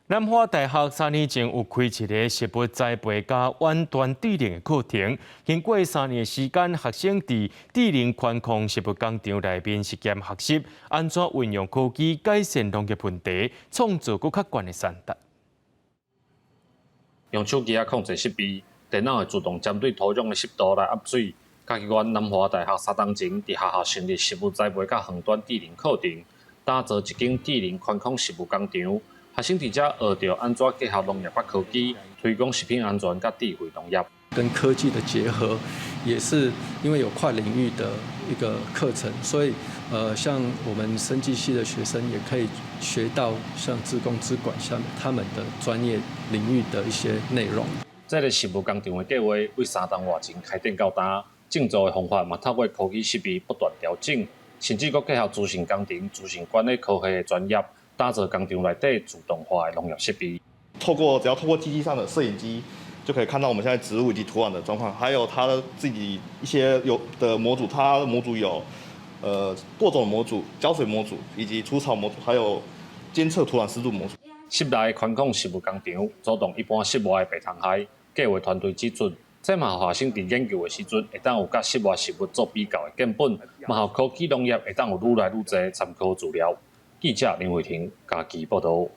南华大学3年前有开一个食物栽培加远端智能的课程，经过3年的时间，学生伫智能宽控食物工厂内面实验学习，安怎运用科技改善农业问题，创造更较悬的产值。用手机控制湿味，电脑会自动针对土壤的湿度来压水。嘉义县南华大学3年前伫学校成立食物栽培甲远端智能课程，打造一间智能宽控食物工厂。学生伫遮学到安怎结合农业甲科技，推广食品安全甲智慧农业。跟科技的结合，也是因为有跨领域的一个课程，所以像我们生技系的学生也可以学到像自工资管下面他们的专业领域的一些内容。这个食物工厂的计划为3档外前开展到今，建造的方法嘛透过科技设备不断调整，甚至阁结合资讯工程、资讯管理科学的专业。打造工厂内底自动化的农业设备，只要透过机器上的摄影机，就可以看到我们现在植物以及土壤的状况，还有它自己一些有的模组，它的模组有播种模组、浇水模组，以及除草模组，还有监测土壤湿度模组。室内宽控食物工厂主动一般室外的白虫害，计划团队指出，这嘛学生伫研究的时阵，会当有甲室外食物做比较的根本，嘛互科技农业会当有愈来愈侪参考资料。记者林伟霆，嘉义报道。